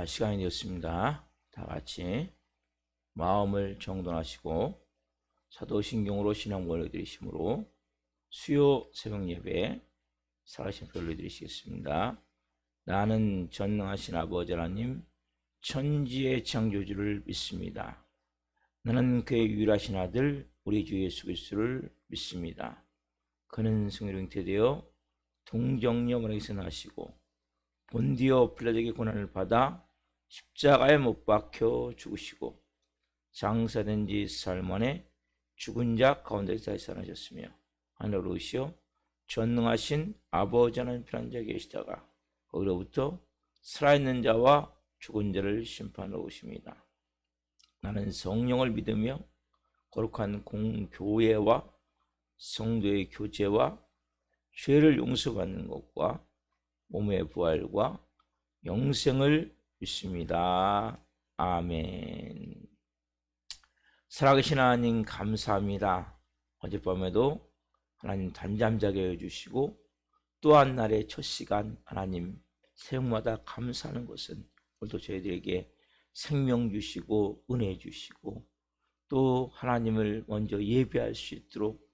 자, 시간이 되었습니다. 다 같이 마음을 정돈하시고 사도신경으로 신앙 올려드리심으로 수요 새벽 예배 살아계신 올려드리시겠습니다. 나는 전능하신 아버지 하나님 천지의 창조주를 믿습니다. 나는 그의 유일하신 아들 우리 주 예수 그리스도를 믿습니다. 그는 성령으로 잉태되어 동정녀에게서 나시고 본디오 빌라도에게 고난을 받아 십자가에 못 박혀 죽으시고 장사된 지 사흘 만에 죽은 자 가운데서 다시 살아나셨으며 하늘로 오시어 전능하신 아버지 하나님 편한 자에 계시다가 거기로부터 살아있는 자와 죽은 자를 심판하러 오십니다. 나는 성령을 믿으며 거룩한 공교회와 성도의 교제와 죄를 용서받는 것과 몸의 부활과 영생을 믿습니다. 아멘. 살아계신 하나님 감사합니다. 어젯밤에도 하나님 단잠자게 해주시고 또 한 날의 첫 시간 하나님 새벽마다 감사하는 것은 오늘도 저희들에게 생명 주시고 은혜 주시고 또 하나님을 먼저 예배할 수 있도록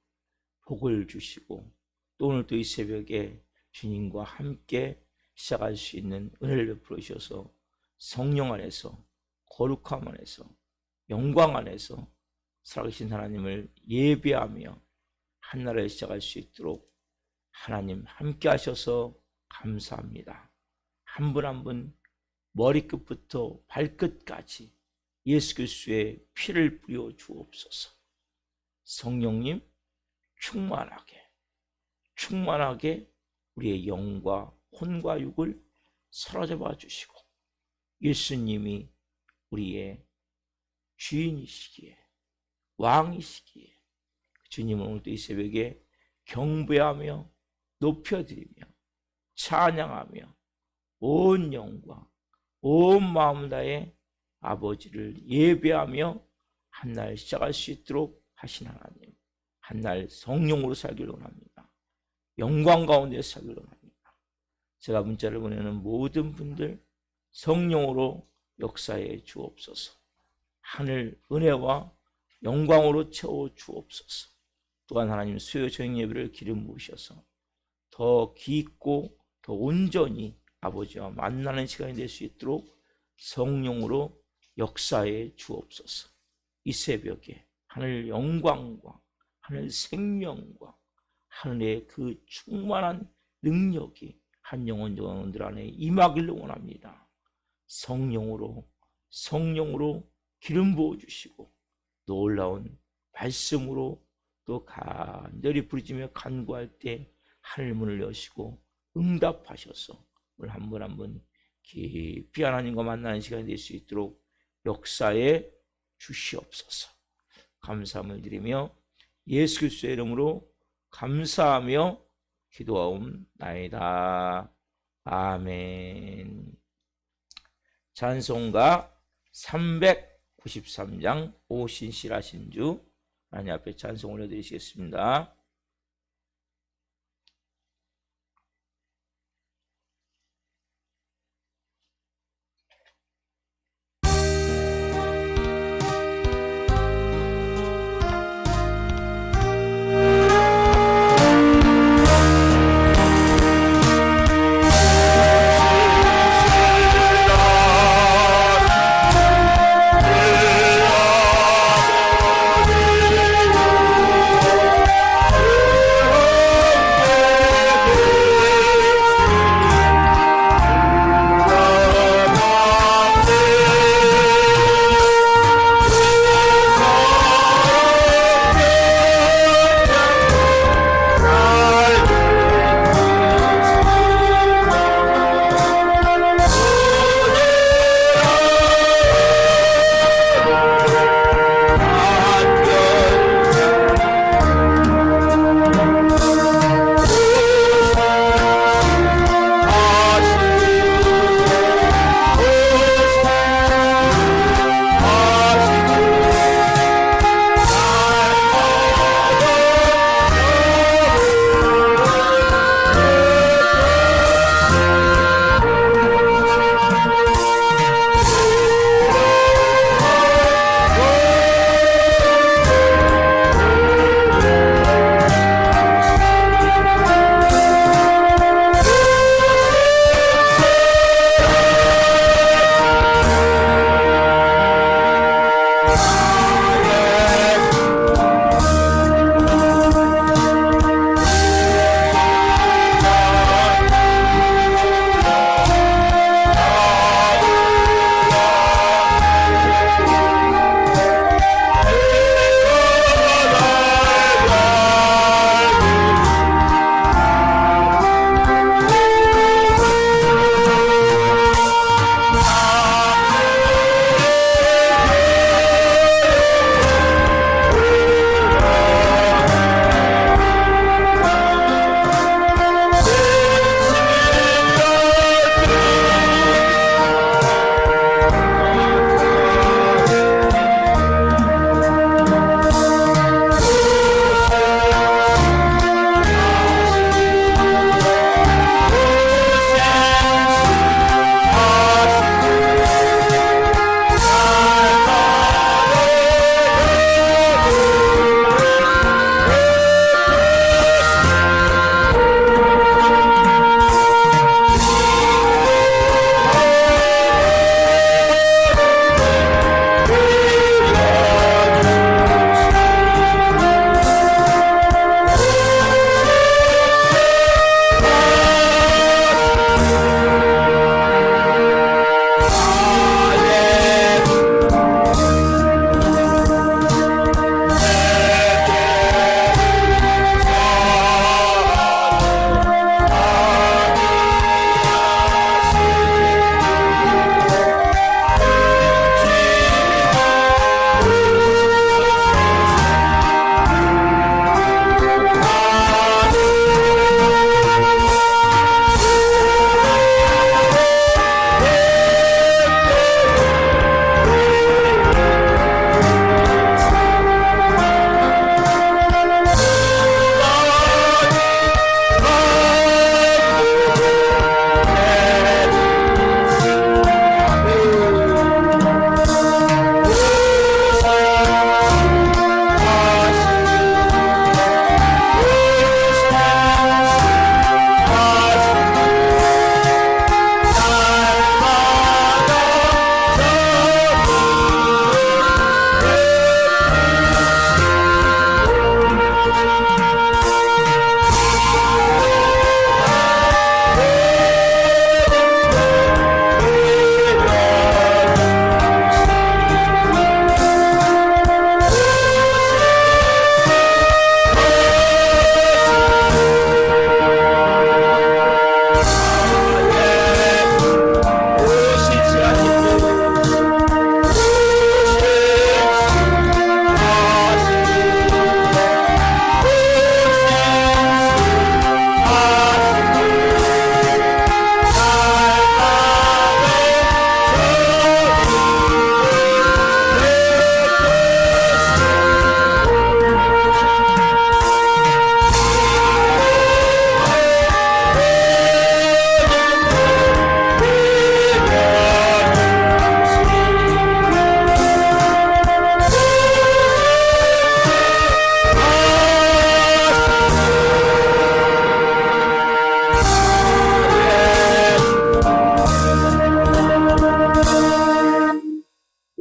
복을 주시고 또 오늘 또 이 새벽에 주님과 함께 시작할 수 있는 은혜를 베풀어 주셔서 성령 안에서 거룩함 안에서 영광 안에서 살아계신 하나님을 예배하며 한나라에 시작할 수 있도록 하나님 함께 하셔서 감사합니다. 한 분 한 분 머리끝부터 발끝까지 예수 그리스도의 피를 뿌려 주옵소서. 성령님 충만하게 우리의 영과 혼과 육을 사로잡아 주시고 예수님이 우리의 주인이시기에 왕이시기에 주님은 오늘도 이 새벽에 경배하며 높여드리며 찬양하며 온 영과 온 마음 다해 아버지를 예배하며 한날 시작할 수 있도록 하신 하나님, 한날 성령으로 살기를 원합니다. 영광 가운데 살기를 원합니다. 제가 문자를 보내는 모든 분들 성령으로 역사해 주옵소서. 하늘 은혜와 영광으로 채워 주옵소서. 또한 하나님 수요 저녁 예배를 기름 부으셔서 더 깊고 더 온전히 아버지와 만나는 시간이 될 수 있도록 성령으로 역사해 주옵소서. 이 새벽에 하늘 영광과 하늘 생명과 하늘의 그 충만한 능력이 한 영혼들 안에 임하기를 원합니다. 성령으로 기름 부어주시고 놀라운 말씀으로 또 간절히 부르짖으며 간구할 때 하늘문을 여시고 응답하셔서 오늘 한 분 한 분 깊이 하나님과 만나는 시간이 될 수 있도록 역사해 주시옵소서. 감사함을 드리며 예수 그리스도의 이름으로 감사하며 기도하옵나이다. 아멘. 찬송가 393장 오신실하신 주 하나님 앞에 찬송 올려드리시겠습니다.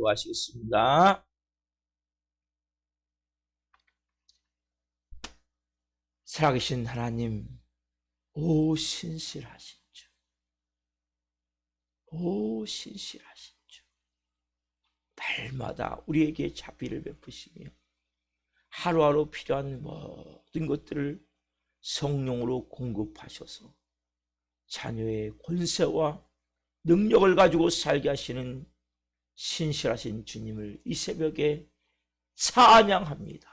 기도하시겠습니다. 살아계신 하나님, 오 신실하신 주, 오 신실하신 주, 날마다 우리에게 자비를 베푸시며 하루하루 필요한 모든 것들을 성령으로 공급하셔서 자녀의 권세와 능력을 가지고 살게 하시는 신실하신 주님을 이 새벽에 찬양합니다.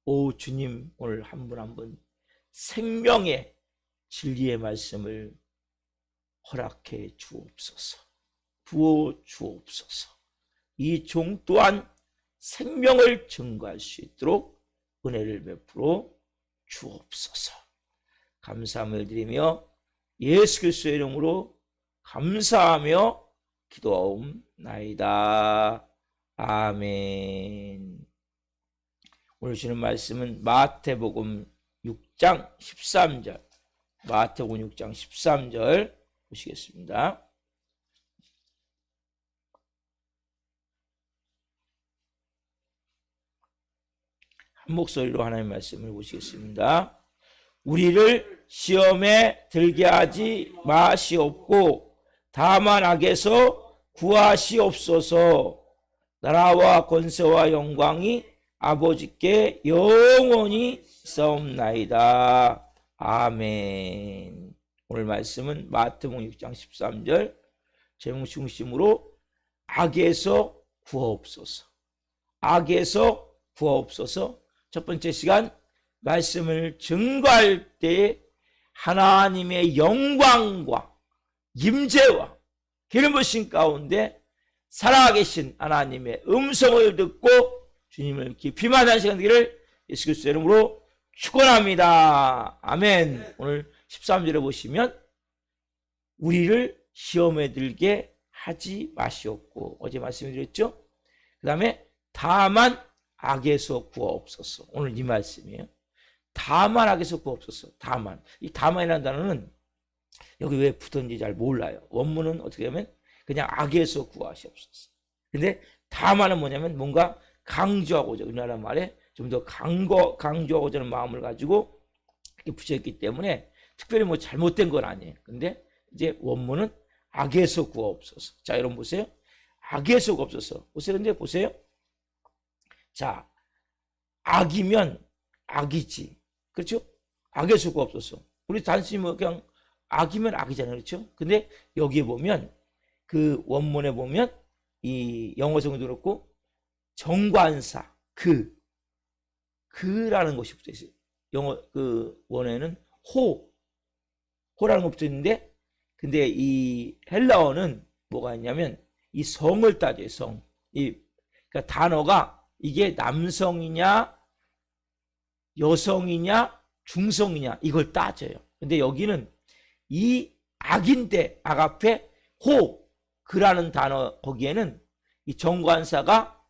오 주님, 오늘 한 분 한 분 생명의 진리의 말씀을 허락해 주옵소서. 부어 주옵소서. 이 종 또한 생명을 증거할 수 있도록 은혜를 베풀어 주옵소서. 감사함을 드리며 예수 그리스도의 이름으로 감사하며 기도하옵나이다. 아멘. 오늘 주는 말씀은 마태복음 6장 13절, 마태복음 6장 13절 보시겠습니다. 한 목소리로 하나님의 말씀을 보시겠습니다. 우리를 시험에 들게 하지 마시옵고 다만 악에서 구하시옵소서. 나라와 권세와 영광이 아버지께 영원히 있사옵나이다. 아멘. 오늘 말씀은 마태복음 6장 13절 제목 중심으로 악에서 구하옵소서. 악에서 구하옵소서. 첫 번째 시간 말씀을 증거할 때 하나님의 영광과 임재와 기름 부으심 가운데 살아계신 하나님의 음성을 듣고 주님을 깊이 만나는 시간 되기를 예수 그리스도의 이름으로 축원합니다. 아멘. 오늘 13절에 보시면 우리를 시험에 들게 하지 마시옵고, 어제 말씀드렸죠. 그 다음에 다만 악에서 구하옵소서. 오늘 이 말씀이에요. 다만 악에서 구하옵소서. 다만. 이 다만이라는 단어는 여기 왜 붙었는지 잘 몰라요. 원문은 어떻게 하면 그냥 악에서 구하시옵소서. 근데 다만은 뭐냐면 뭔가 강조하고자, 우리나라 말에 좀 더 강조하고자 하는 마음을 가지고 이렇게 붙여있기 때문에 특별히 뭐 잘못된 건 아니에요. 근데 이제 원문은 악에서 구하옵소서. 자, 여러분 보세요. 악에서 구하옵소서. 보세요. 근데 보세요. 자, 악이면 악이지. 그렇죠? 악에서 구하옵소서. 우리 단순히 뭐 그냥 악이면 악이잖아요. 그렇죠? 근데 여기에 보면 그 원문에 보면 이 영어 성경도 그렇고 정관사 그라는 것이 붙어 있어요. 영어 그 원어에는 호라는 거 붙어 있는데, 근데 이 헬라어는 뭐가 있냐면 이 성을 따져요. 성. 그러니까 단어가 이게 남성이냐 여성이냐 중성이냐 이걸 따져요. 근데 여기는 이 악인데 악 앞에 그라는 단어, 거기에는 이 정관사가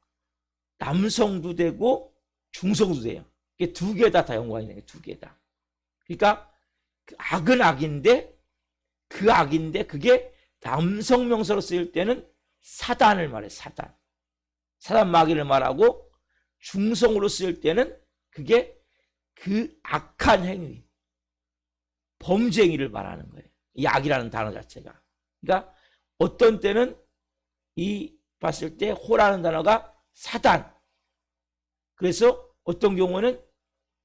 남성도 되고 중성도 돼요. 이게 두 개 다 연관이 돼요. 두 개 다. 그러니까 악은 악인데 그 악인데 그게 남성 명사로 쓰일 때는 사단을 말해. 사단 마귀를 말하고, 중성으로 쓰일 때는 그게 그 악한 행위, 범죄 행위를 말하는 거예요. 이 악이라는 단어 자체가. 그러니까 어떤 때는 이 봤을 때 호라는 단어가 사단. 그래서 어떤 경우는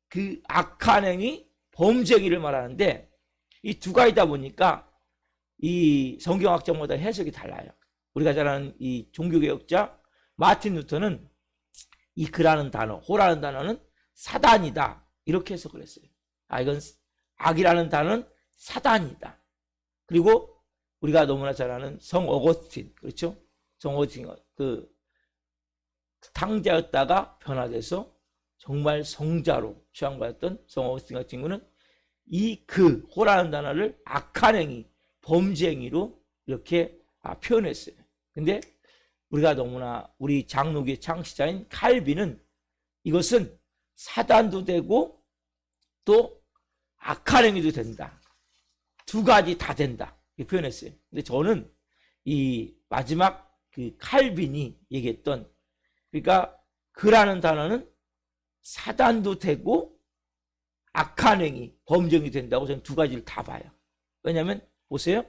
그 악한 행위, 범죄 행위를 말하는데, 이 두 가지다 보니까 이 성경학자마다 해석이 달라요. 우리가 잘 아는 이 종교개혁자 마틴 루터는 이 그라는 단어, 호라는 단어는 사단이다, 이렇게 해석을 했어요. 이건 악이라는 단어는 사단이다. 그리고 우리가 너무나 잘 아는 성 어거스틴, 그렇죠? 성 어거스틴 그 탕자였다가 변화돼서 정말 성자로 취향받았던 성 어거스틴 같은 경우는 이 호라는 단어를 악한 행위, 범죄 행위로 이렇게 표현했어요. 근데 우리가 너무나 우리 장로교의 창시자인 칼빈은 이것은 사단도 되고 또 악한 행위도 된다. 두 가지 다 된다. 이렇게 표현했어요. 근데 저는 이 마지막 그 칼빈이 얘기했던, 그러니까 그라는 단어는 사단도 되고 악한 행위, 범죄이 된다고 저는 두 가지를 다 봐요. 왜냐하면 보세요.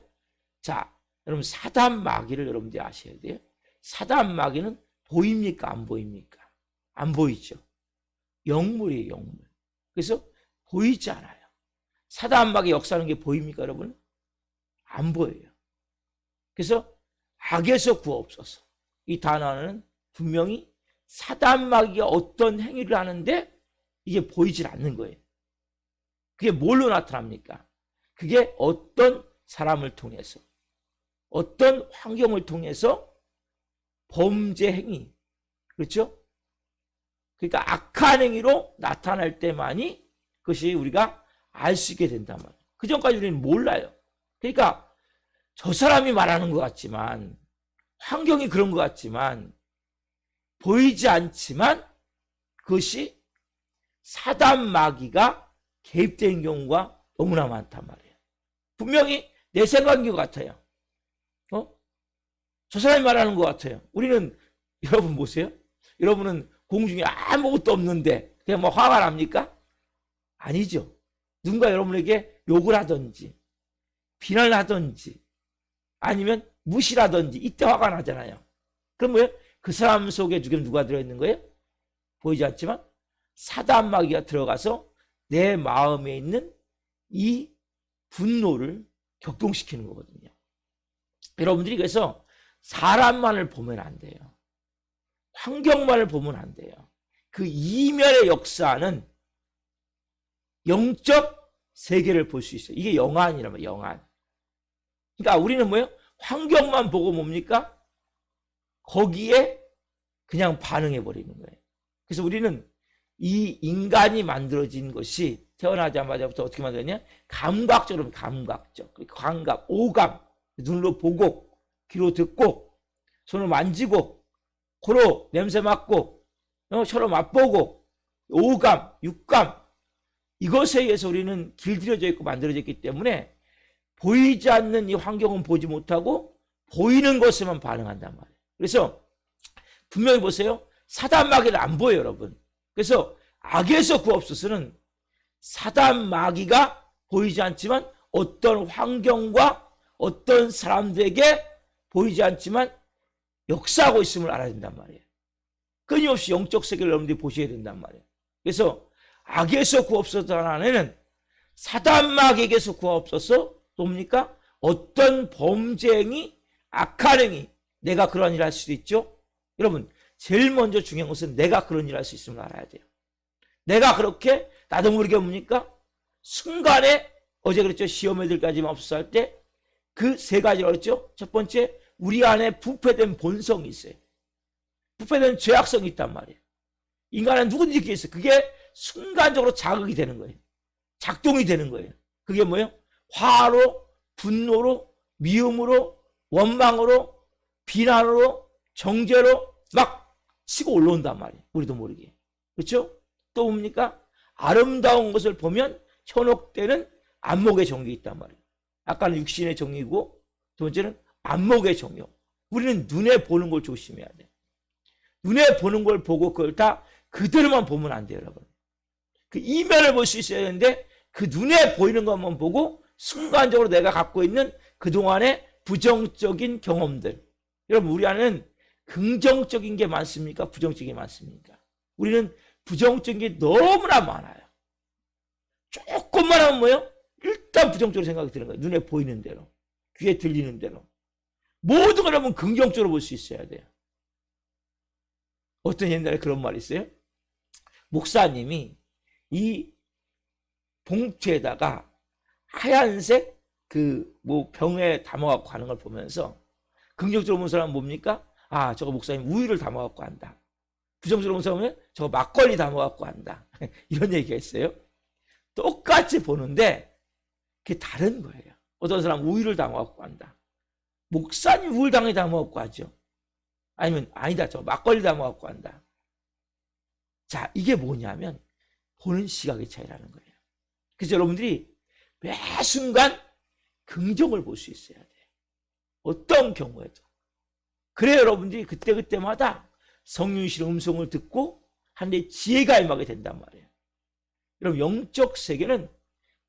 자, 여러분 사단 마귀를 여러분들이 아셔야 돼요. 사단 마귀는 보입니까? 안 보입니까? 안 보이죠. 영물이에요, 영물. 그래서 보이지 않아요. 사단 마귀 역사하는 게 보입니까, 여러분? 안 보여요. 그래서 악에서 구하옵소서. 이 단어는 분명히 사단 마귀가 어떤 행위를 하는데 이게 보이질 않는 거예요. 그게 뭘로 나타납니까? 그게 어떤 사람을 통해서, 어떤 환경을 통해서 범죄 행위, 그렇죠? 그러니까 악한 행위로 나타날 때만이 그것이 우리가 알 수 있게 된단 말이에요. 그 전까지 우리는 몰라요. 그러니까 저 사람이 말하는 것 같지만, 환경이 그런 것 같지만, 보이지 않지만 그것이 사단 마귀가 개입된 경우가 너무나 많단 말이에요. 분명히 내 생각인 것 같아요. 저 사람이 말하는 것 같아요. 우리는, 여러분 보세요. 여러분은 공중에 아무것도 없는데 그냥 뭐 화가 납니까? 아니죠. 누군가 여러분에게 욕을 하든지 비난을 하든지 아니면 무시를 하든지 이때 화가 나잖아요. 그럼 뭐예요? 그 사람 속에 지금 누가 들어있는 거예요? 보이지 않지만 사단 마귀가 들어가서 내 마음에 있는 이 분노를 격동시키는 거거든요. 여러분들이 그래서 사람만을 보면 안 돼요. 환경만을 보면 안 돼요. 그 이면의 역사는 영적 세계를 볼 수 있어요. 이게 영안이란 말이에요. 영안. 그러니까 우리는 뭐예요? 환경만 보고 뭡니까? 거기에 그냥 반응해 버리는 거예요. 그래서 우리는 이 인간이 만들어진 것이 태어나자마자부터 어떻게 만들었냐? 감각적으로, 감각적. 감각, 오감. 눈으로 보고, 귀로 듣고, 손으로 만지고, 코로 냄새 맡고, 혀로 맛보고, 오감, 육감. 이것에 의해서 우리는 길들여져 있고 만들어졌기 때문에 보이지 않는 이 환경은 보지 못하고 보이는 것에만 반응한단 말이에요. 그래서 분명히 보세요. 사단 마귀를 안 보여요, 여러분. 그래서 악에서 구하옵소서는 사단 마귀가 보이지 않지만 어떤 환경과 어떤 사람들에게 보이지 않지만 역사하고 있음을 알아야 된단 말이에요. 끊임없이 영적 세계를 여러분들이 보셔야 된단 말이에요. 그래서 악에서 구하옵소서 하나는 사단 마귀에게서 구하옵소서 뭡니까? 어떤 범죄행위, 악한 행위, 내가 그런 일을 할 수도 있죠. 여러분 제일 먼저 중요한 것은 내가 그런 일을 할 수 있음을 알아야 돼요. 내가 그렇게 나도 모르게 뭡니까? 순간에 어제 그랬죠. 시험 애들까지만 없어서 할 때 그 세 가지를 그랬죠. 첫 번째, 우리 안에 부패된 본성이 있어요. 부패된 죄악성이 있단 말이에요. 인간은 누구든지 그게 있어요. 그게 순간적으로 자극이 되는 거예요. 작동이 되는 거예요. 그게 뭐예요? 화로, 분노로, 미움으로, 원망으로, 비난으로, 정죄로 막 치고 올라온단 말이에요. 우리도 모르게. 그렇죠? 또 뭡니까? 아름다운 것을 보면 현혹되는 안목의 정이 있단 말이에요. 아까는 육신의 정이고 두 번째는 안목의 정이요. 우리는 눈에 보는 걸 조심해야 돼요. 눈에 보는 걸 보고 그걸 다 그대로만 보면 안 돼요, 여러분. 그 이면을 볼 수 있어야 되는데 그 눈에 보이는 것만 보고 순간적으로 내가 갖고 있는 그동안의 부정적인 경험들. 여러분 우리 안에는 긍정적인 게 많습니까? 부정적인 게 많습니까? 우리는 부정적인 게 너무나 많아요. 조금만 하면 뭐예요? 일단 부정적으로 생각이 드는 거예요. 눈에 보이는 대로, 귀에 들리는 대로. 모든 걸 여러분 긍정적으로 볼 수 있어야 돼요. 어떤 옛날에 그런 말이 있어요? 목사님이 이 봉투에다가 하얀색 그 뭐 병에 담아갖고 가는 걸 보면서 긍정적으로 본 사람은 뭡니까? 아, 저거 목사님 우유를 담아갖고 한다. 부정적으로 본 사람은 저거 막걸리 담아갖고 한다. 이런 얘기가 있어요. 똑같이 보는데 그게 다른 거예요. 어떤 사람은 우유를 담아갖고 한다. 목사님 우유를 담아갖고 하죠. 아니면 아니다, 저 막걸리 담아갖고 한다. 자, 이게 뭐냐면 보는 시각의 차이라는 거예요. 그래서 여러분들이 매 순간 긍정을 볼 수 있어야 돼요. 어떤 경우에도. 그래 여러분들이 그때그때마다 성령이신 음성을 듣고 하나님의 지혜가 임하게 된단 말이에요. 여러분 영적 세계는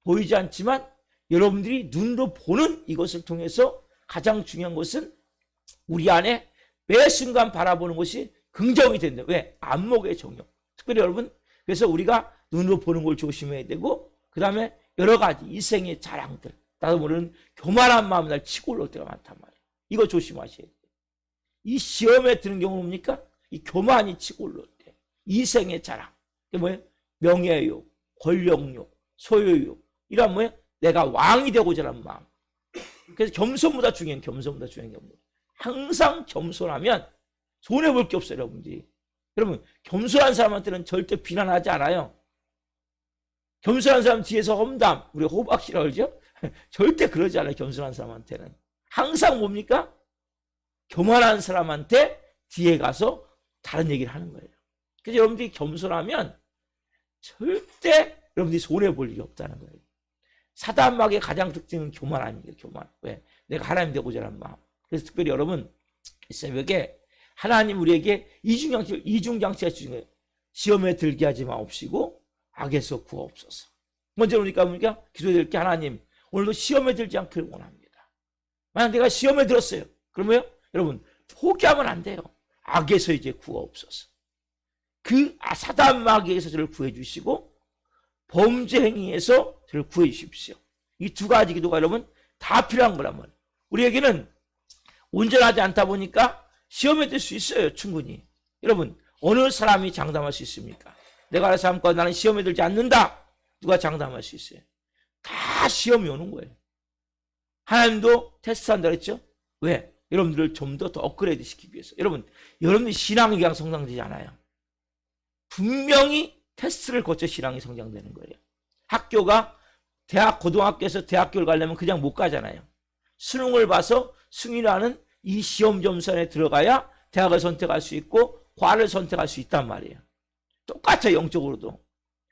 보이지 않지만 여러분들이 눈으로 보는 이것을 통해서 가장 중요한 것은 우리 안에 매 순간 바라보는 것이 긍정이 된다. 왜? 안목의 정욕. 특별히 여러분 그래서 우리가 눈으로 보는 걸 조심해야 되고 그 다음에 여러 가지 이생의 자랑들 나도 모르는 교만한 마음이 날 치고 올라올 때가 많단 말이에요. 이거 조심하셔야 돼요. 이 시험에 드는 경우는 뭡니까? 이 교만이 치고 올라올 때 이생의 자랑. 이게 뭐예요? 명예욕, 권력욕, 소유욕. 이런 뭐예요? 내가 왕이 되고자 하는 마음. 그래서 겸손보다 중요한 겸손보다 중요한 게 없는. 항상 겸손하면 손해볼 게 없어요, 여러분들이. 여러분, 겸손한 사람한테는 절대 비난하지 않아요. 겸손한 사람 뒤에서 험담, 우리 호박씨라고 그러죠? 절대 그러지 않아요, 겸손한 사람한테는. 항상 뭡니까? 교만한 사람한테 뒤에 가서 다른 얘기를 하는 거예요. 그래서 여러분들이 겸손하면 절대 여러분들이 손해볼 일이 없다는 거예요. 사단마귀의 가장 특징은 교만 아닙니까? 교만. 왜? 내가 하나님 되고자 하는 마음. 그래서 특별히 여러분 이 새벽에 하나님 우리에게 이중장치가 주신 거예요. 시험에 들게 하지 마옵시고 악에서 구하옵소서. 먼저 그러니까 기도해야 될 게 하나님 오늘도 시험에 들지 않기를 원합니다. 만약 내가 시험에 들었어요. 그러면 여러분 포기하면 안 돼요. 악에서 이제 구하옵소서. 그 사단 마귀에서 저를 구해 주시고 범죄 행위에서 저를 구해 주십시오. 이 두 가지 기도가 여러분 다 필요한 거라면 우리에게는 온전하지 않다 보니까 시험에 들 수 있어요. 충분히. 여러분 어느 사람이 장담할 수 있습니까? 내가 알아서 함과 나는 시험에 들지 않는다. 누가 장담할 수 있어요? 다 시험이 오는 거예요. 하나님도 테스트한다 그랬죠? 왜? 여러분들을 좀 더 업그레이드 시키기 위해서. 여러분들 신앙이 그냥 성장되지 않아요. 분명히 테스트를 거쳐 신앙이 성장되는 거예요. 학교가 고등학교에서 대학교를 가려면 그냥 못 가잖아요. 수능을 봐서 승인하는 이 시험 점선에 들어가야 대학을 선택할 수 있고 과를 선택할 수 있단 말이에요. 똑같아요, 영적으로도.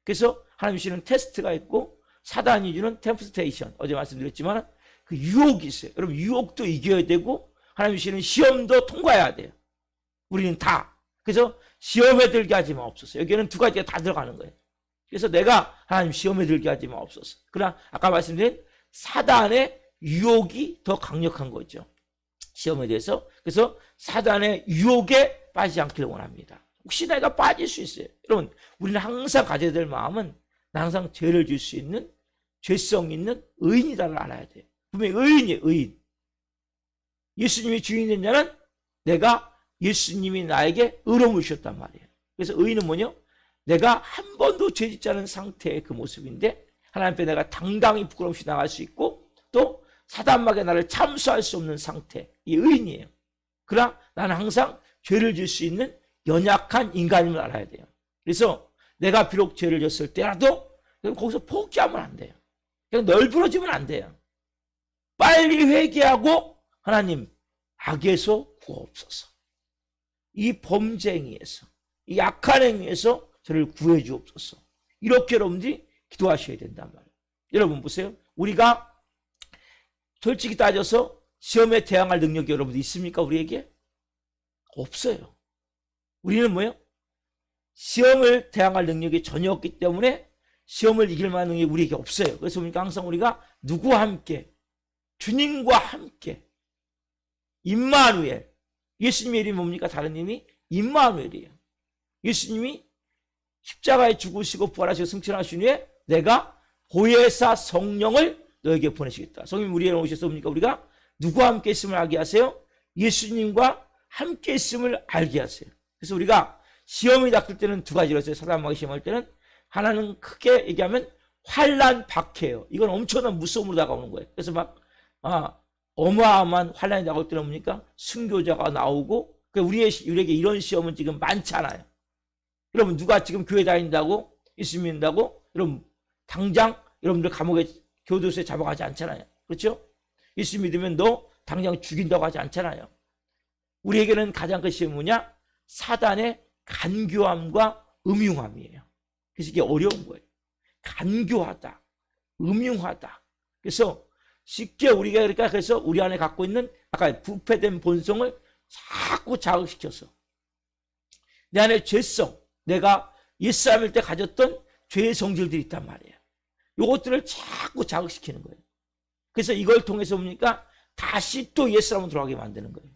그래서 하나님 주시는 테스트가 있고 사단이 주는 템프테이션, 어제 말씀드렸지만 그 유혹이 있어요. 여러분 유혹도 이겨야 되고 하나님 주시는 시험도 통과해야 돼요. 우리는 다. 그래서 시험에 들게 하지 마옵소서. 여기에는 두 가지가 다 들어가는 거예요. 그래서 내가 하나님 시험에 들게 하지 마옵소서. 그러나 아까 말씀드린 사단의 유혹이 더 강력한 거죠. 시험에 대해서. 그래서 사단의 유혹에 빠지지 않기를 원합니다. 혹시 내가 빠질 수 있어요. 여러분 우리는 항상 가져야 될 마음은 나 항상 죄를 줄 수 있는 죄성 있는 의인이다를 알아야 돼요. 분명히 의인이에요. 의인. 예수님이 주인이 된 자는 내가 예수님이 나에게 의로움을 주셨단 말이에요. 그래서 의인은 뭐냐? 내가 한 번도 죄짓지 않은 상태의 그 모습인데 하나님 앞에 내가 당당히 부끄럼 없이 나갈 수 있고 또 사단마귀가 나를 참수할 수 없는 상태. 이 의인이에요. 그러나 나는 항상 죄를 질 수 있는 연약한 인간임을 알아야 돼요. 그래서 내가 비록 죄를 졌을 때라도 거기서 포기하면 안 돼요. 그냥 널브러지면 안 돼요. 빨리 회개하고 하나님 악에서 구하옵소서. 이 범죄 행위에서 이 악한 행위에서 저를 구해 주옵소서. 이렇게 여러분들이 기도하셔야 된단 말이에요. 여러분 보세요. 우리가 솔직히 따져서 시험에 대항할 능력이 여러분들 있습니까? 우리에게? 없어요. 우리는 뭐예요? 시험을 대항할 능력이 전혀 없기 때문에 시험을 이길 만한 능력이 우리에게 없어요. 그래서 보니까 항상 우리가 누구와 함께? 주님과 함께. 임마누엘. 예수님의 이름이 뭡니까? 다른 이름이 임마누엘이에요. 예수님이 십자가에 죽으시고 부활하시고 승천하신 후에 내가 보혜사 성령을 너에게 보내시겠다. 성령님 우리에게 오셔서 뭡니까? 우리가 누구와 함께 있음을 알게 하세요? 예수님과 함께 있음을 알게 하세요. 그래서 우리가 시험이 닥칠 때는 두 가지로 했어요. 사단마귀 시험할 때는 하나는 크게 얘기하면 환난 박해예요. 이건 엄청난 무서움으로 다가오는 거예요. 그래서 막 어마어마한 환난이 다가올 때는 뭡니까? 순교자가 나오고 우리에게 이런 시험은 지금 많지 않아요. 여러분 누가 지금 교회 다닌다고 예수 믿는다고 여러분 당장 여러분들 감옥에 교도소에 잡아가지 않잖아요. 그렇죠? 예수 믿으면 너 당장 죽인다고 하지 않잖아요. 우리에게는 가장 큰 시험이 뭐냐? 사단의 간교함과 음흉함이에요. 그래서 이게 어려운 거예요. 간교하다, 음흉하다. 그래서 쉽게 우리가 그러니까 그래서 우리 안에 갖고 있는 아까 부패된 본성을 자꾸 자극시켜서 내 안에 죄성, 내가 옛사람일 때 가졌던 죄의 성질들이 있단 말이에요. 요것들을 자꾸 자극시키는 거예요. 그래서 이걸 통해서 뭡니까? 다시 또 옛사람으로 돌아가게 만드는 거예요.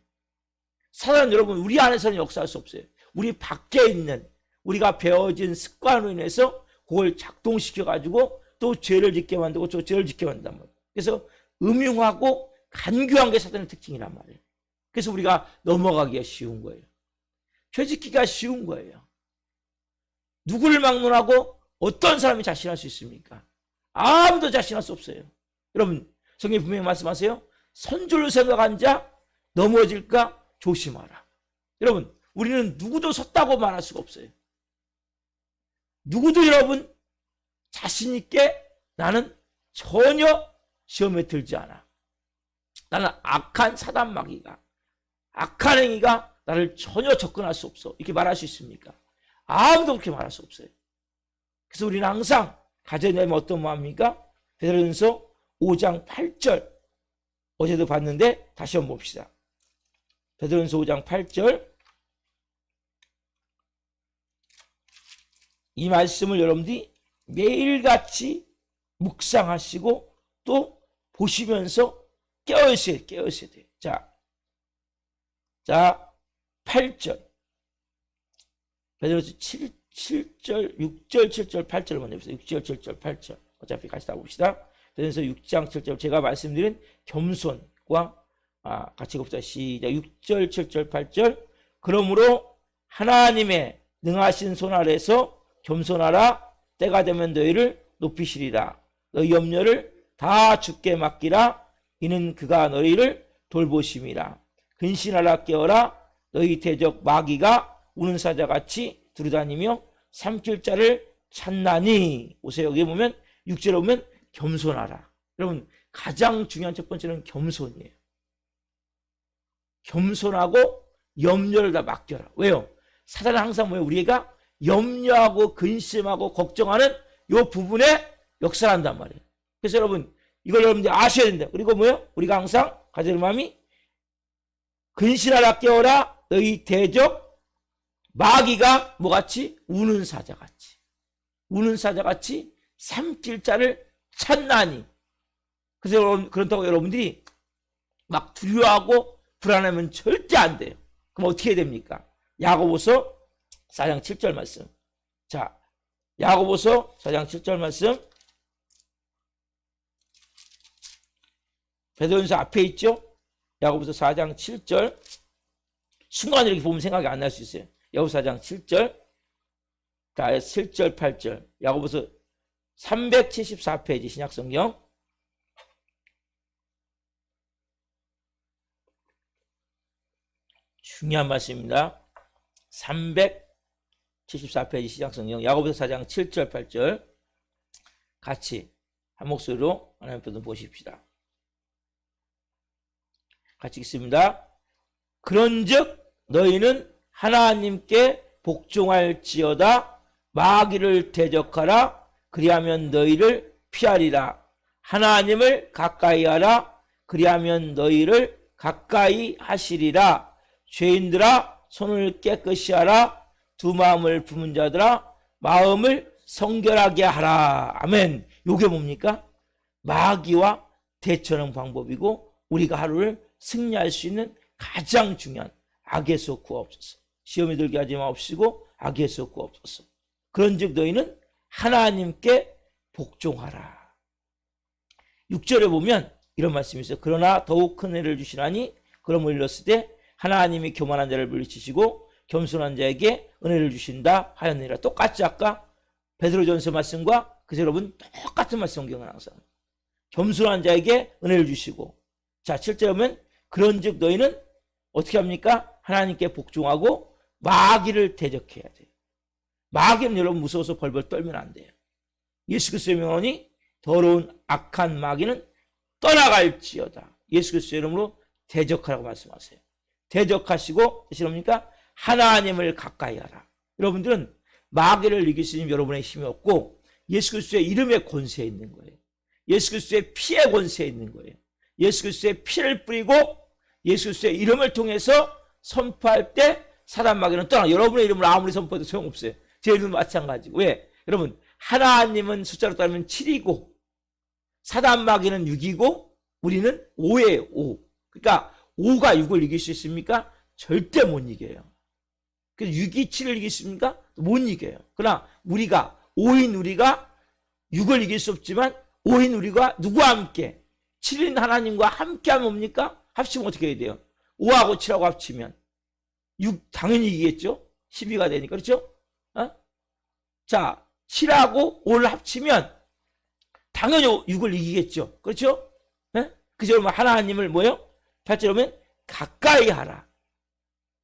사단 여러분, 우리 안에서는 역사할 수 없어요. 우리 밖에 있는 우리가 배워진 습관으로 인해서 그걸 작동시켜가지고 또 죄를 짓게 만들고 또 죄를 짓게 만든단 말이에요. 그래서 음흉하고 간교한 게 사단의 특징이란 말이에요. 그래서 우리가 넘어가기가 쉬운 거예요. 죄 짓기가 쉬운 거예요. 누구를 막론하고 어떤 사람이 자신할 수 있습니까? 아무도 자신할 수 없어요. 여러분, 성경이 분명히 말씀하세요. 선줄로 생각한 자 넘어질까 조심하라. 여러분, 우리는 누구도 섰다고 말할 수가 없어요. 누구도 여러분 자신 있게 나는 전혀 시험에 들지 않아. 나는 악한 사단 마귀가, 악한 행위가 나를 전혀 접근할 수 없어. 이렇게 말할 수 있습니까? 아무도 그렇게 말할 수 없어요. 그래서 우리는 항상 가져내면 어떤 마음입니까? 베드로전서 5장 8절. 어제도 봤는데 다시 한번 봅시다. 베드로전서 5장 8절. 이 말씀을 여러분들이 매일같이 묵상하시고 또 보시면서 깨어있어야 돼요. 자, 8절. 베드로전서 7절, 6절, 7절, 8절을 먼저 봅시다. 6절, 7절, 8절. 어차피 같이 다 봅시다. 베드로전서 6장 7절. 제가 말씀드린 겸손과 같이 봅시다. 시작. 6절, 7절, 8절. 그러므로 하나님의 능하신 손 아래서 겸손하라. 때가 되면 너희를 높이시리라. 너희 염려를 다 주께 맡기라. 이는 그가 너희를 돌보심이라. 근신하라 깨어라. 너희 대적 마귀가 우는 사자같이 두루다니며 삼킬 자를 찾나니. 오세요. 여기 보면 6절에 보면 겸손하라. 여러분, 가장 중요한 첫 번째는 겸손이에요. 겸손하고 염려를 다 맡겨라. 왜요? 사단은 항상 뭐예요? 우리가 염려하고 근심하고 걱정하는 요 부분에 역사한단 말이에요. 그래서 여러분, 이걸 여러분들 아셔야 된다. 그리고 뭐예요? 우리가 항상 가질 마음이 근신하라 깨어라. 너희 대적 마귀가 뭐같이? 우는 사자같이. 우는 사자같이 삼킬 자를 찾나니. 그래서 여러분, 그렇다고 여러분들이 막 두려워하고 불안하면 절대 안 돼요. 그럼 어떻게 해야 됩니까? 야고보서 4장 7절 말씀. 자, 야고보서 4장 7절 말씀. 베드로전서 앞에 있죠? 야고보서 4장 7절. 순간 이렇게 보면 생각이 안 날 수 있어요. 야고보서 4장 7절. 자, 7절, 8절. 야고보서 374페이지 신약성경. 중요한 말씀입니다. 374페이지 신약성경. 야고보서 4장 7절, 8절. 같이 한 목소리로 하나님 앞에 보십시다. 같이 읽습니다. 그런즉 너희는 하나님께 복종할지어다. 마귀를 대적하라. 그리하면 너희를 피하리라. 하나님을 가까이 하라. 그리하면 너희를 가까이 하시리라. 죄인들아 손을 깨끗이 하라. 두 마음을 품은 자들아 마음을 성결하게 하라. 아멘. 요게 뭡니까? 마귀와 대처하는 방법이고 우리가 하루를 승리할 수 있는 가장 중요한 악에서 구하옵소서. 시험에 들게 하지 마옵시고 악에서 구하옵소서. 그런즉 너희는 하나님께 복종하라. 6절에 보면 이런 말씀이 있어요. 그러나 더욱 큰 은혜를 주시나니 그러므로 일렀을 때 하나님이 교만한 자를 물리치시고 겸손한 자에게 은혜를 주신다 하였느니라. 똑같이 아까 베드로전서 말씀과 그래서 여러분 똑같은 말씀 성경은 항상 겸손한 자에게 은혜를 주시고. 자, 7절에 보면 그런즉 너희는 어떻게 합니까? 하나님께 복종하고 마귀를 대적해야 돼요. 마귀는 여러분 무서워서 벌벌 떨면 안 돼요. 예수 그리스도의 명언이 더러운 악한 마귀는 떠나갈지어다. 예수 그리스도의 이름으로 대적하라고 말씀하세요. 대적하시고 대신 뭡니까? 하나님을 가까이 하라. 여러분들은 마귀를 이길 수 있는 여러분의 힘이 없고 예수 그리스도의 이름의 권세에 있는 거예요. 예수 그리스도의 피의 권세에 있는 거예요. 예수 그리스도의 피를 뿌리고 예수 그리스도의 이름을 통해서 선포할 때 사단 마귀는 떠나. 여러분의 이름을 아무리 선포해도 소용없어요. 제 이름도 마찬가지고. 왜? 여러분, 하나님은 숫자로 따르면 7이고 사단 마귀는 6이고 우리는 5예요. 5. 그러니까 5가 6을 이길 수 있습니까? 절대 못 이겨요. 그래서 6이 7을 이기십니까? 못 이겨요. 그러나 우리가 5인 우리가 6을 이길 수 없지만 5인 우리가 누구와 함께? 7인 하나님과 함께 하면 뭡니까? 합치면 어떻게 해야 돼요? 5하고 7하고 합치면 6 당연히 이기겠죠? 12가 되니까. 그렇죠? 자, 7하고 5를 합치면 당연히 6을 이기겠죠. 그렇죠? 그죠? 하나님을 뭐요? 8절에 보면 가까이 하라.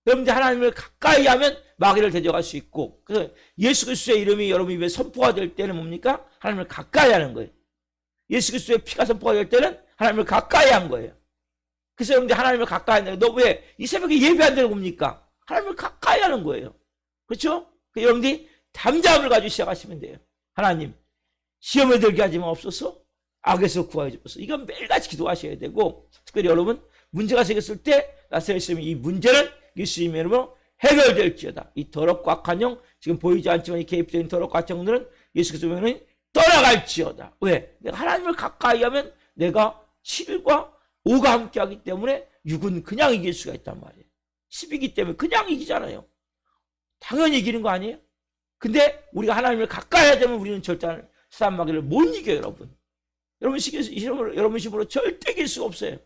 여러분들 하나님을 가까이 하면 마귀를 대적할 수 있고, 그래서 예수 그리스도의 이름이 여러분 입에 선포가 될 때는 뭡니까? 하나님을 가까이 하는 거예요. 예수 그리스도의 피가 선포가 될 때는 하나님을 가까이 한 거예요. 그래서 여러분들 하나님을 가까이 하는 거예요. 너 왜 이 새벽에 예배 안 되는 겁니까? 하나님을 가까이 하는 거예요. 그렇죠? 여러분들이 담대함을 가지고 시작하시면 돼요. 하나님, 시험에 들게 하지 마옵소서. 악에서 구하여 주옵소서. 이건 매일같이 기도하셔야 되고, 특별히 여러분 문제가 생겼을 때 나서 있으면 이 문제는 예수님의 이름으로 해결될지어다. 이 더럽고 악한 영, 지금 보이지 않지만 이 개입적인 더럽고 악한 영들은 예수 그리스도의 이름으로 떠나갈지어다. 왜? 내가 하나님을 가까이 하면 내가 7과 5가 함께하기 때문에 6은 그냥 이길 수가 있단 말이에요. 10이기 때문에 그냥 이기잖아요. 당연히 이기는 거 아니에요? 근데 우리가 하나님을 가까이 하자면 우리는 절대 사단 마귀를 못 이겨요, 여러분. 여러분 힘으로 절대 이길 수가 없어요.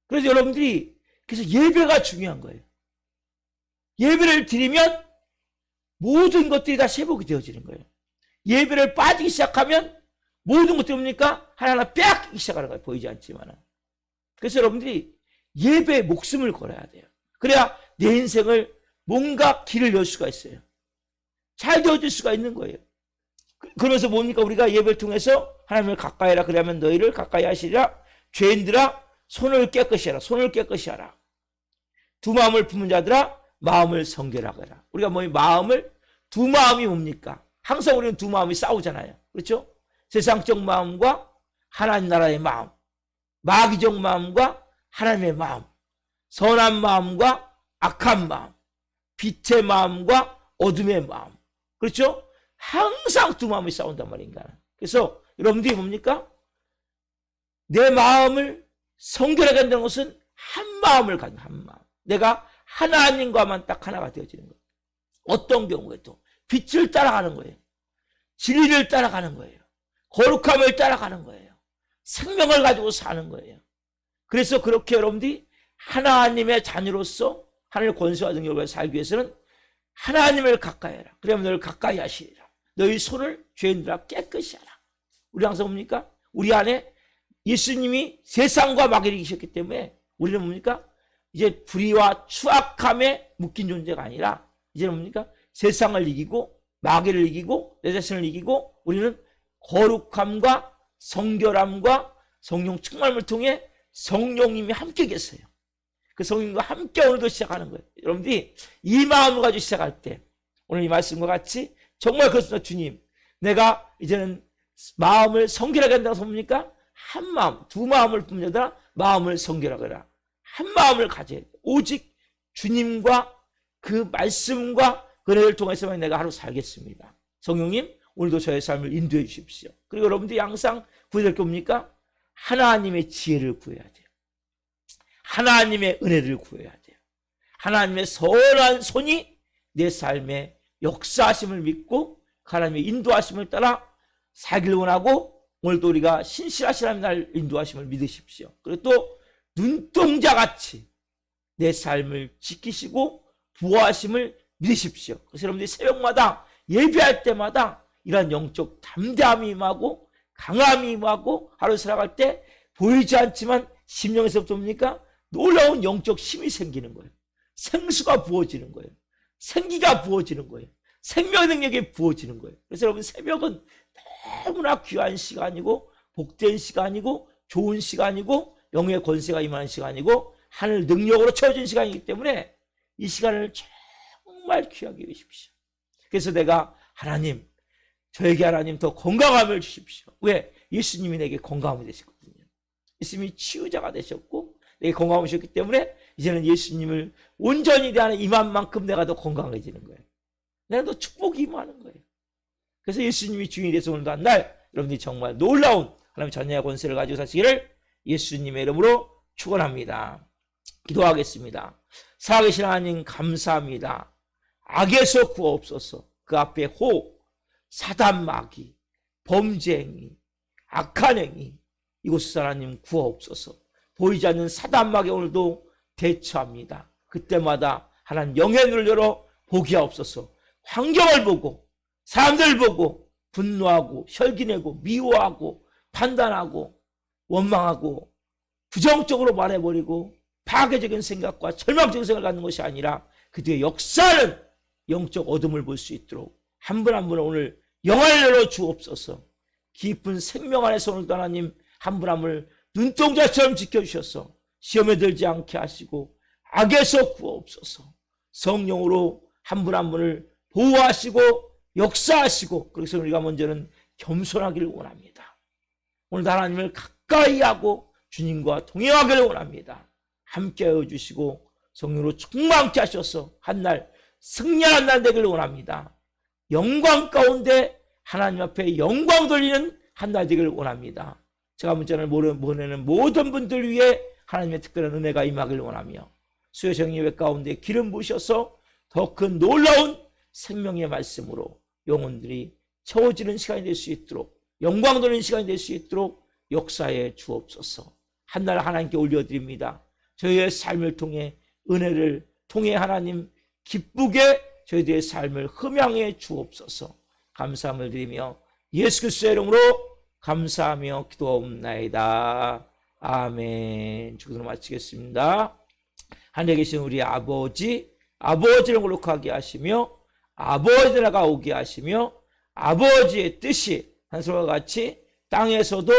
그래서 여러분들이 그래서 예배가 중요한 거예요. 예배를 드리면 모든 것들이 다 회복이 되어지는 거예요. 예배를 빠지기 시작하면 모든 것들이 뭡니까? 하나하나 빼앗기기 시작하는 거예요. 보이지 않지만. 그래서 여러분들이 예배에 목숨을 걸어야 돼요. 그래야 내 인생을 뭔가 길을 열 수가 있어요. 잘 되어질 수가 있는 거예요. 그러면서 뭡니까? 우리가 예배를 통해서 하나님을 가까이 하라. 그러면 너희를 가까이 하시리라. 죄인들아 손을 깨끗이 하라. 손을 깨끗이 하라. 두 마음을 품은 자들아 마음을 성결하게 하라. 우리가 두 마음이 뭡니까? 항상 우리는 두 마음이 싸우잖아요. 그렇죠? 세상적 마음과 하나님 나라의 마음, 마귀적 마음과 하나님의 마음, 선한 마음과 악한 마음, 빛의 마음과 어둠의 마음. 그렇죠? 항상 두 마음이 싸운단 말인가. 그래서 여러분들이 뭡니까? 내 마음을 성결하게 한다는 것은 한 마음을 가진 한 마음. 내가 하나님과만 딱 하나가 되어지는 거예요. 어떤 경우에도 빛을 따라가는 거예요. 진리를 따라가는 거예요. 거룩함을 따라가는 거예요. 생명을 가지고 사는 거예요. 그래서 그렇게 여러분들이 하나님의 자녀로서 하나님의 권세와 능력을 살기 위해서는 하나님을 가까이 하라. 그러면 너를 가까이 하시리라. 너희 손을 죄인들아 깨끗이 하라. 우리 항상 뭡니까? 우리 안에 예수님이 세상과 마귀를 이기셨기 때문에 우리는 뭡니까? 이제 불의와 추악함에 묶인 존재가 아니라 이제는 뭡니까? 세상을 이기고 마귀를 이기고 내 자신을 이기고 우리는 거룩함과 성결함과 성령 충만을 통해 성령님이 함께 계세요. 그 성령님과 함께 오늘도 시작하는 거예요. 여러분들이 이 마음을 가지고 시작할 때 오늘 이 말씀과 같이 정말 그렇습니다. 주님, 내가 이제는 마음을 성결하게 한다고 섭니까? 한 마음, 두 마음을 품는 자들아 마음을 성결하게 하라. 한 마음을 가져야 돼. 오직 주님과 그 말씀과 그 은혜를 통해서만 내가 하루 살겠습니다. 성령님, 오늘도 저의 삶을 인도해 주십시오. 그리고 여러분들이 항상 구해야 될 게 뭡니까? 하나님의 지혜를 구해야 돼요. 하나님의 은혜를 구해야 돼요. 하나님의 선한 손이 내 삶의 역사하심을 믿고 하나님의 인도하심을 따라 살길 원하고 오늘도 우리가 신실하신 하나님 날 인도하심을 믿으십시오. 그리고 또 눈동자같이 내 삶을 지키시고 보호하심을 믿으십시오. 그래서 여러분들이 새벽마다 예배할 때마다 이러한 영적 담대함이 임하고 강함이 임하고 하루 살아갈 때 보이지 않지만 심령에서부터 뭡니까? 놀라운 영적 힘이 생기는 거예요. 생수가 부어지는 거예요. 생기가 부어지는 거예요. 생명의 능력이 부어지는 거예요. 그래서 여러분 새벽은 너무나 귀한 시간이고 복된 시간이고 좋은 시간이고 영의 권세가 임하는 시간이고 하늘 능력으로 채워진 시간이기 때문에 이 시간을 정말 귀하게 여기십시오. 그래서 내가 하나님, 저에게 하나님 더 건강함을 주십시오. 왜? 예수님이 내게 건강함이 되셨거든요. 예수님이 치유자가 되셨고 내게 건강을 주셨기 때문에 이제는 예수님을 온전히 대하는 이만만큼 내가 더 건강해지는 거예요. 내가 더 축복이 임하는 거예요. 그래서 예수님이 주인이 돼서 오늘도 한 날 여러분들이 정말 놀라운 하나님의 전능의 권세를 가지고 사시기를 예수님의 이름으로 축원합니다. 기도하겠습니다. 살아계신 하나님 감사합니다. 악에서 구하옵소서. 그 앞에 사단 마귀, 범죄행위, 악한 행위, 이곳에서 하나님 구하옵소서. 보이지 않는 사단 마귀 오늘도 대처합니다. 그때마다 하나님 영의 눈을 열어 보게 하옵소서. 환경을 보고 사람들 보고 분노하고 혈기내고 미워하고 판단하고 원망하고 부정적으로 말해버리고 파괴적인 생각과 절망적인 생각을 갖는 것이 아니라 그 뒤에 역사는 영적 어둠을 볼 수 있도록 한 분 한 분 오늘 영을 열어 주옵소서. 깊은 생명 안에서 오늘도 하나님 한 분 한 분을 눈동자처럼 지켜주셔서 시험에 들지 않게 하시고 악에서 구하옵소서. 성령으로 한 분 한 분을 보호하시고 역사하시고, 그래서 우리가 먼저는 겸손하기를 원합니다. 오늘도 하나님을 가까이 하고 주님과 동행하기를 원합니다. 함께하여 주시고 성령으로 충만케 하셔서 한날 승리하는 날 되기를 원합니다. 영광 가운데 하나님 앞에 영광 돌리는 한 날 되기를 원합니다. 제가 문자를 보내는 모든 분들 위해 하나님의 특별한 은혜가 임하기를 원하며 수요 정예배 가운데 기름 부으셔서 더 큰 놀라운 생명의 말씀으로 영혼들이 채워지는 시간이 될 수 있도록, 영광 돌리는 시간이 될 수 있도록 역사해 주옵소서. 한 날 하나님께 올려드립니다. 저희의 삶을 통해 은혜를 통해 하나님 기쁘게 저희들의 삶을 흠양해 주옵소서. 감사함을 드리며 예수 그리스도의 이름으로 감사하며 기도하옵나이다. 아멘. 주기도로 마치겠습니다. 하늘에 계신 우리 아버지를 거룩하게 하시며 아버지 나라가 오게 하시며 아버지의 뜻이 하늘과 같이 땅에서도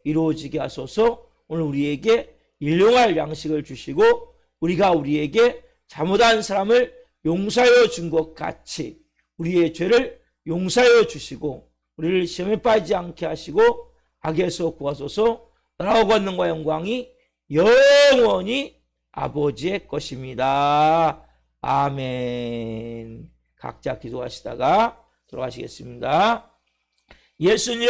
이루어지게 하소서. 오늘 우리에게 일용할 양식을 주시고 우리가 우리에게 잘못한 사람을 용서하여 준 것 같이 우리의 죄를 용서하여 주시고 우리를 시험에 빠지지 않게 하시고 악에서 구하소서. 나라와 권능과 영광이 영원히 아버지의 것입니다. 아멘. 각자 기도하시다가 돌아가시겠습니다. 예수님